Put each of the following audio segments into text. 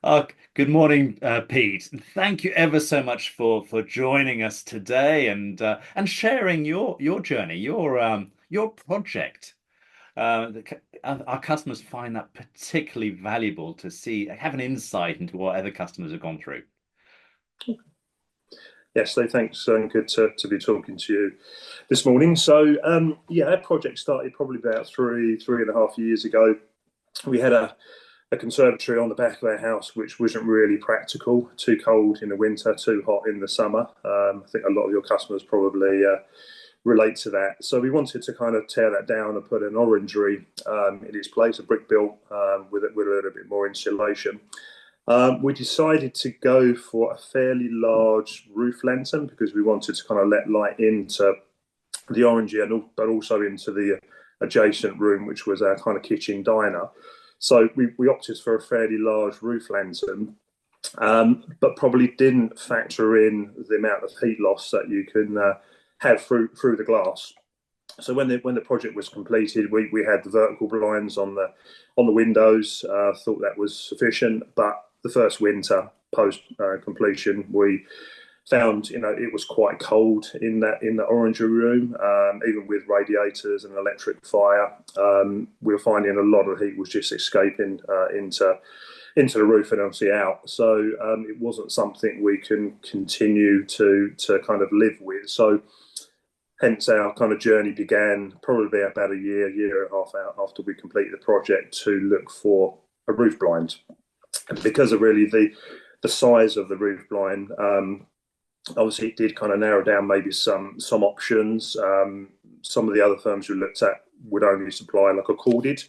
Good morning, Pete. Thank you ever so much for joining us today and sharing your journey, your project. Our customers find that particularly valuable to see, have an insight into what other customers have gone through. Yes, so thanks, and good to be talking to you this morning. Yeah, our project started probably about three and a half years ago. We had a conservatory on the back of our house, which wasn't really practical. Too cold in the winter, too hot in the summer. I think a lot of your customers probably relate to that. So we wanted to kind of tear that down and put an orangery in its place, a brick built with a little bit more insulation. We decided to go for a fairly large roof lantern because we wanted to kind of let light into the orangery but also into the adjacent room, which was our kind of kitchen diner. So we opted for a fairly large roof lantern, but probably didn't factor in the amount of heat loss that you can have through the glass. So when the project was completed, we had the vertical blinds on the windows. Thought that was sufficient, but the first winter post completion, we found it was quite cold in the orangery room, even with radiators and electric fire. We were finding a lot of heat was just escaping into the roof and obviously out. So it wasn't something we can continue to kind of live with. So hence our kind of journey began probably about a year and a half out after we completed the project to look for a roof blind. And because of really the size of the roof blind, obviously it did kind of narrow down maybe some options. Some of the other firms we looked at would only supply like a corded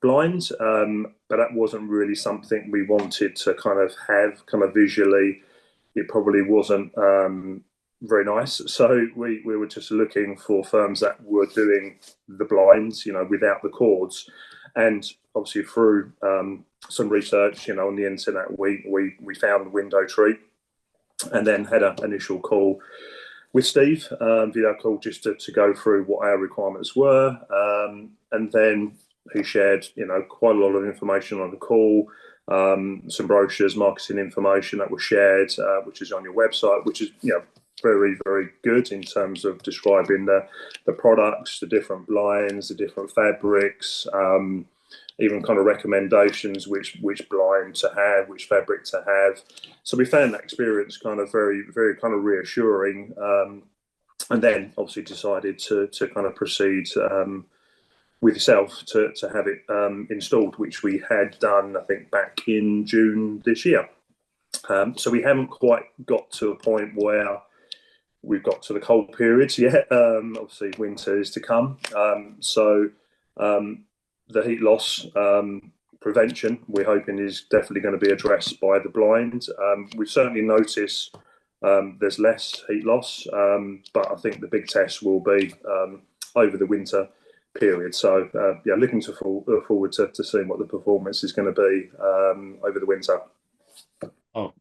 blind, but that wasn't really something we wanted to kind of have kind of visually. It probably wasn't very nice. So we were just looking for firms that were doing the blinds, without the cords. And obviously through some research, on the internet, we found WindowTreat, and then had an initial call with Steve, video call, just to go through what our requirements were. And then he shared, quite a lot of information on the call, some brochures, marketing information that was shared, which is on your website, which is, very, very good in terms of describing the products, the different blinds, the different fabrics, even kind of recommendations, which blind to have, which fabric to have. So we found that experience kind of very, very kind of reassuring. And then obviously decided to kind of proceed with yourself to have it installed, which we had done, I think, back in June this year. So we haven't quite got to a point where we've got to the cold periods yet. Obviously, winter is to come. So the heat loss prevention, we're hoping, is definitely going to be addressed by the blind. We've certainly noticed there's less heat loss, but I think the big test will be over the winter period. So yeah, looking forward to seeing what the performance is going to be over the winter. Oh,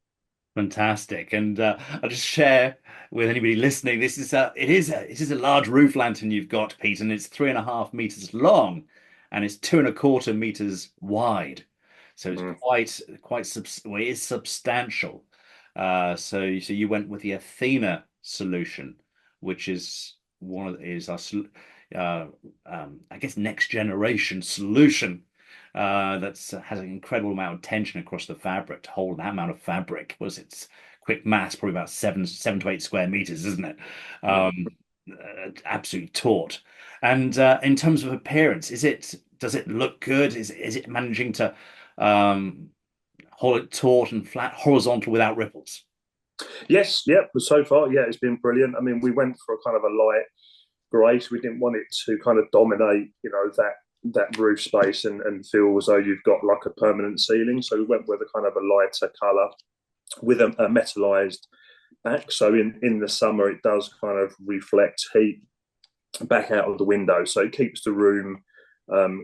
fantastic. And I'll just share with anybody listening, it is a large roof lantern you've got, Pete, and it's 3.5 meters long and it's 2.25 meters wide. So it's Mm. well, it is substantial. So you went with the Athena solution, which is our I guess next generation solution that's has an incredible amount of tension across the fabric to hold that amount of fabric. Was its quick mass probably about seven to 8 square meters, isn't it? Yeah. Absolutely taut. And in terms of appearance, does it look good? Is it managing to hold it taut and flat, horizontal without ripples? Yes, yeah. So far, yeah, it's been brilliant. I mean, we went for a kind of a light grey, so we didn't want it to kind of dominate, that roof space and feel as though you've got like a permanent ceiling. So we went with a kind of a lighter colour with a metallized back. So in the summer, it does kind of reflect heat back out of the window. So it keeps the room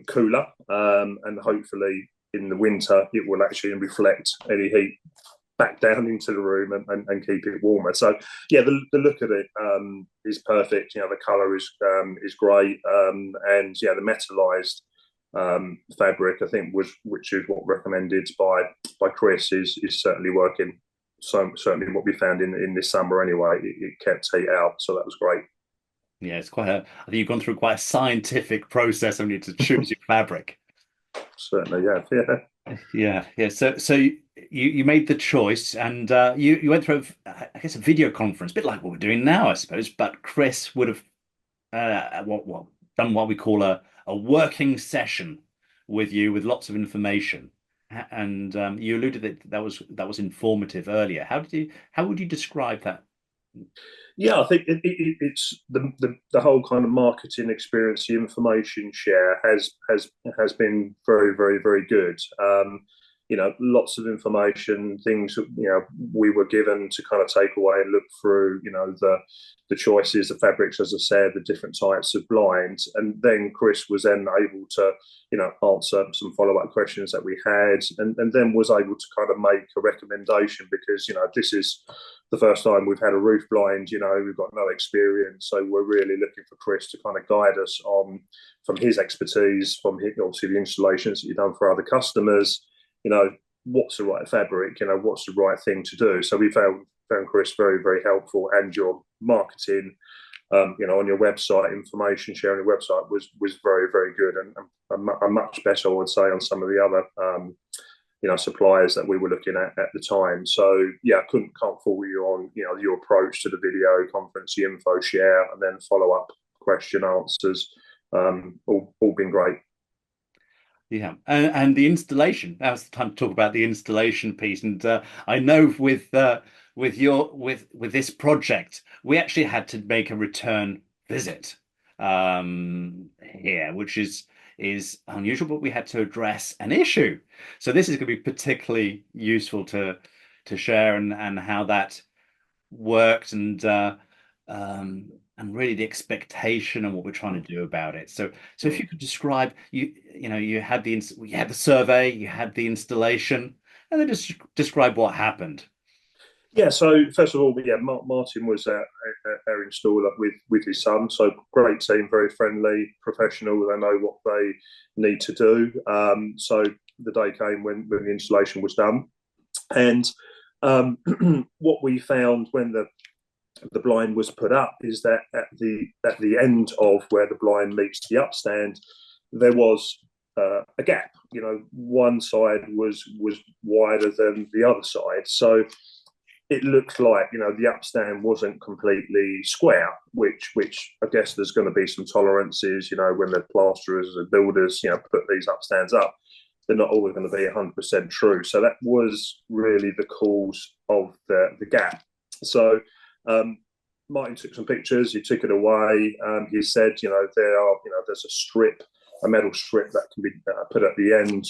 cooler, and hopefully in the winter, it will actually reflect any heat back down into the room and keep it warmer. So yeah, the look of it is perfect. The colour is great, and yeah, the metallized fabric, I think, which is what recommended by Chris, is certainly working. So certainly what we found in this summer anyway, it kept heat out, so that was great. Yeah, it's quite a. I think you've gone through quite a scientific process when you to choose your fabric. Certainly, yeah, yeah. Yeah, yeah. So you made the choice, and you went through, I guess, a video conference, a bit like what we're doing now, I suppose. But Chris would have what done what we call a working session with you with lots of information. And you alluded that was informative earlier. How would you describe that? Yeah, I think it's the whole kind of marketing experience, the information share has been very, very, very good. Lots of information, things we were given to kind of take away and look through. The choices, the fabrics, as I said, the different types of blinds, and then Chris was then able to answer some follow up questions that we had, and then was able to kind of make a recommendation because this is the first time we've had a roof blind. We've got no experience, so we're really looking for Chris to kind of guide us on from his expertise, from obviously the installations that you've done for other customers. What's the right fabric? What's the right thing to do? So we found Chris very, very helpful, and your marketing. On your website, information sharing your website was very, very good, and much better, I would say, on some of the other suppliers that we were looking at the time. So yeah, can't fault you on your approach to the video conference, the info share, and then follow up question answers. All been great. Yeah, and the installation. Now's the time to talk about the installation piece. And I know with this project, we actually had to make a return visit here, which is unusual, but we had to address an issue. So this is going to be particularly useful to share and how that worked and really the expectation and what we're trying to do about it. So if Mm. you could describe you had the survey, you had the installation, and then just describe what happened. Yeah, so first of all, yeah, Martin was our installer with his son. So great team, very friendly, professional. They know what they need to do. So the day came when the installation was done, and what we found when the blind was put up is that at the end of where the blind meets the upstand, there was a gap. One side was wider than the other side, so it looked like the upstand wasn't completely square, which I guess there's going to be some tolerances. When the plasterers and builders put these upstands up, they're not always going to be 100% true. So that was really the cause of the gap. So Martin took some pictures. He took it away. He said, there's a metal strip that can be put at the end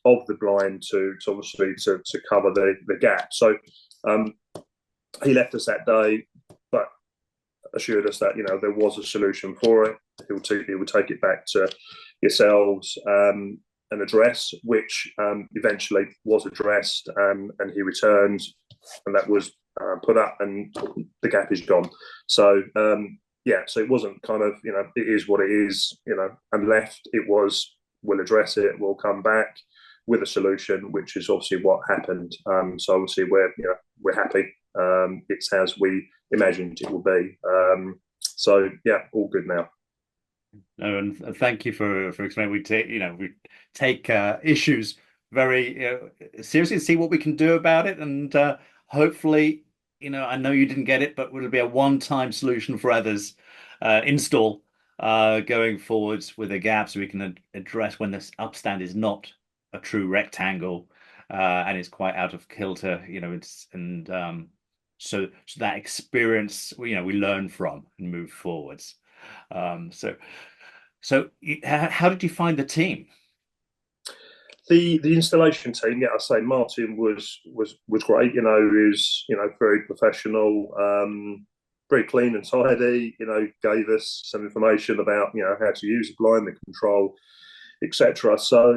of the blind to obviously to cover the gap. So he left us that day, but assured us that there was a solution for it. He would take it back to yourselves and address, which eventually was addressed, and he returned, and that was put up, and the gap is gone. So so it wasn't kind of it is what it is, and left. It was, we'll address it, we'll come back with a solution, which is obviously what happened. So obviously we're happy. It's as we imagined it will be. So yeah, all good now. No, and thank you for explaining. We take issues very seriously and see what we can do about it, and hopefully, I know you didn't get it, but it'll be a one-time solution for others. Install going forwards with a gap, so we can address when this upstand is not a true rectangle and it's quite out of kilter. So that experience, we learn from and move forwards. Um, so. So, how did you find the team? The installation team, yeah, I say Martin was great. He was very professional, very clean and tidy. Gave us some information about how to use the blind, the control, etc. So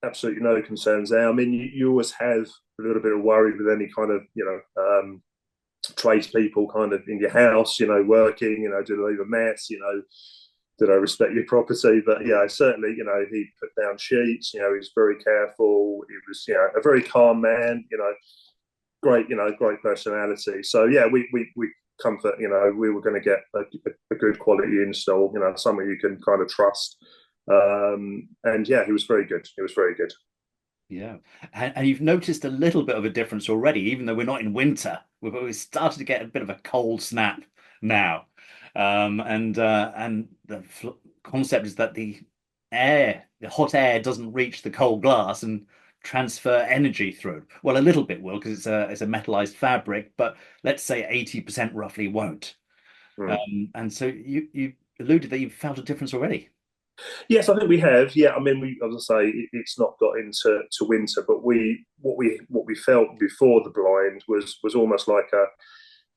absolutely no concerns there. I mean, you always have a little bit of worry with any kind of tradespeople kind of in your house, working, do they leave a mess, did I respect your property? But yeah, certainly, he put down sheets. He was very careful. He was, a very calm man. Great, great personality. So yeah, we comfort. We were going to get a good quality install. Someone you can kind of trust. And yeah, he was very good. He was very good. Yeah. And you've noticed a little bit of a difference already, even though we're not in winter. We've started to get a bit of a cold snap now. And the concept is that the hot air doesn't reach the cold glass and transfer energy through. Well, a little bit will because it's a metallized fabric, but let's say 80% roughly won't. Mm. And so you alluded that you've felt a difference already. Yes, I think we have. Yeah, I mean, as I say, it's not got into winter, but what we felt before the blind was almost like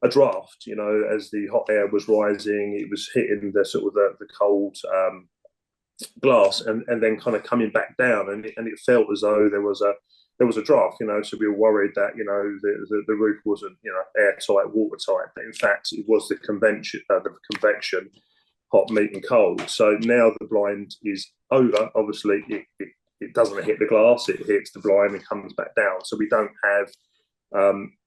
a draft. As the hot air was rising, it was hitting the sort of the cold glass, and then kind of coming back down, and it felt as though there was a draft. So we were worried that the roof wasn't airtight, watertight, but in fact it was the convection, hot, meat, and cold. So now the blind is over. Obviously, it doesn't hit the glass; it hits the blind and comes back down. So we don't have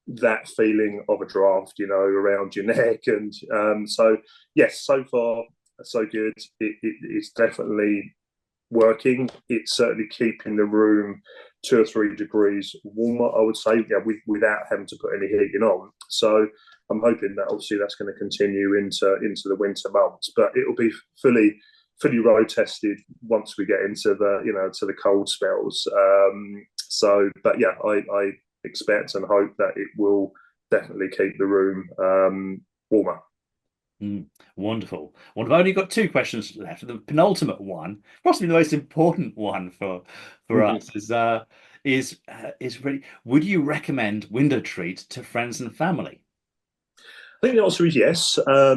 that feeling of a draft, around your neck. And so, yes, so far so good. It's definitely working. It's certainly keeping the room 2 or 3 degrees warmer, I would say, yeah, without having to put any heating on. So I'm hoping that obviously that's going to continue into the winter months, but it'll be fully road tested once we get into the cold spells. But yeah, I expect and hope that it will definitely keep the room warmer. Wonderful. Well, I've only got two questions left. The penultimate one, possibly the most important one for us, is really: would you recommend WindowTreat to friends and family? I think the answer is yes. I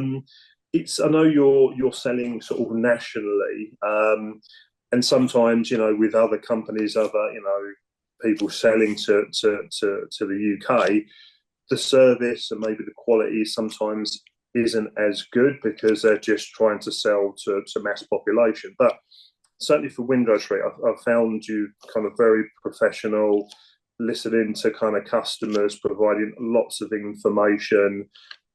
know you're selling sort of nationally, and sometimes with other companies, other people selling to the UK, the service and maybe the quality sometimes isn't as good because they're just trying to sell to mass population. But certainly for WindowTreat, I've found you kind of very professional, listening to kind of customers, providing lots of information,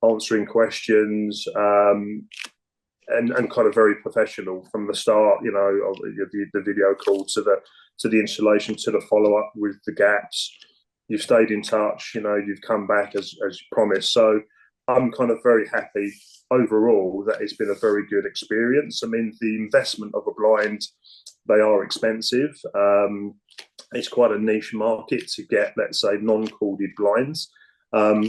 answering questions, and kind of very professional from the start. Of the video call to the installation to the follow up with the gaps. You've stayed in touch. You've come back as you promised. So I'm kind of very happy overall that it's been a very good experience. I mean, the investment of a blind, they are expensive. It's quite a niche market to get, let's say, non-corded blinds. But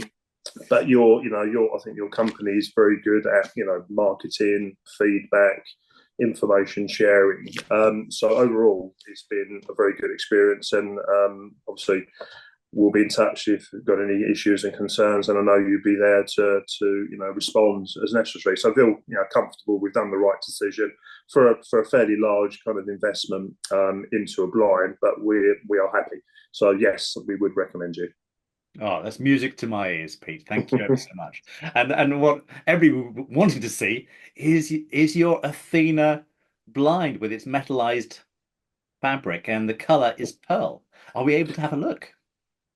I think your company is very good at, marketing, feedback, information sharing. So overall, it's been a very good experience, and obviously we'll be in touch if you've got any issues and concerns, and I know you'll be there to respond as necessary. So I feel comfortable we've done the right decision for a fairly large kind of investment into a blind, but we are happy. So yes, we would recommend you. Oh, that's music to my ears, Pete. Thank you ever so much. And what everyone wanting to see is your Athena blind with its metallized fabric, and the color is pearl. Are we able to have a look?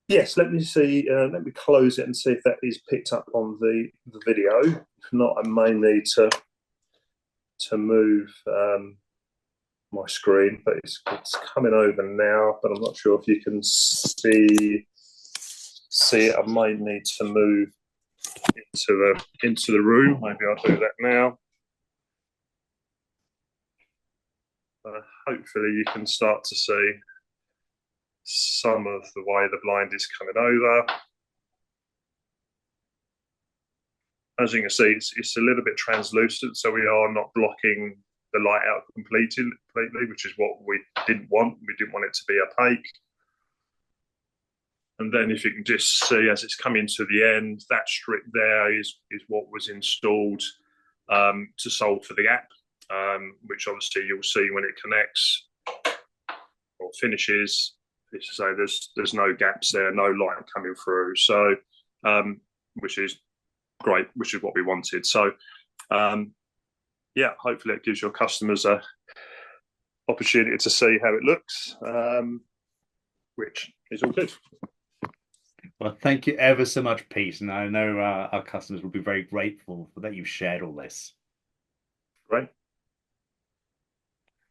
Yes, let me see. Let me close it and see if that is picked up on the video. If not, I may need to move my screen, but it's coming over now. But I'm not sure if you can see it. I might need to move into the room. Maybe I'll do that now. Hopefully, you can start to see some of the way the blind is coming over. As you can see, it's a little bit translucent, so we are not blocking the light out completely, which is what we didn't want. We didn't want it to be opaque. And then if you can just see as it's coming to the end, that strip there is what was installed to solve for the gap, which obviously you'll see when it connects or finishes. So there's no gaps there, no light coming through. So which is great, which is what we wanted. So yeah, hopefully it gives your customers a opportunity to see how it looks, which is all good. Well, thank you ever so much, Pete. And I know our customers will be very grateful for that you've shared all this. Great.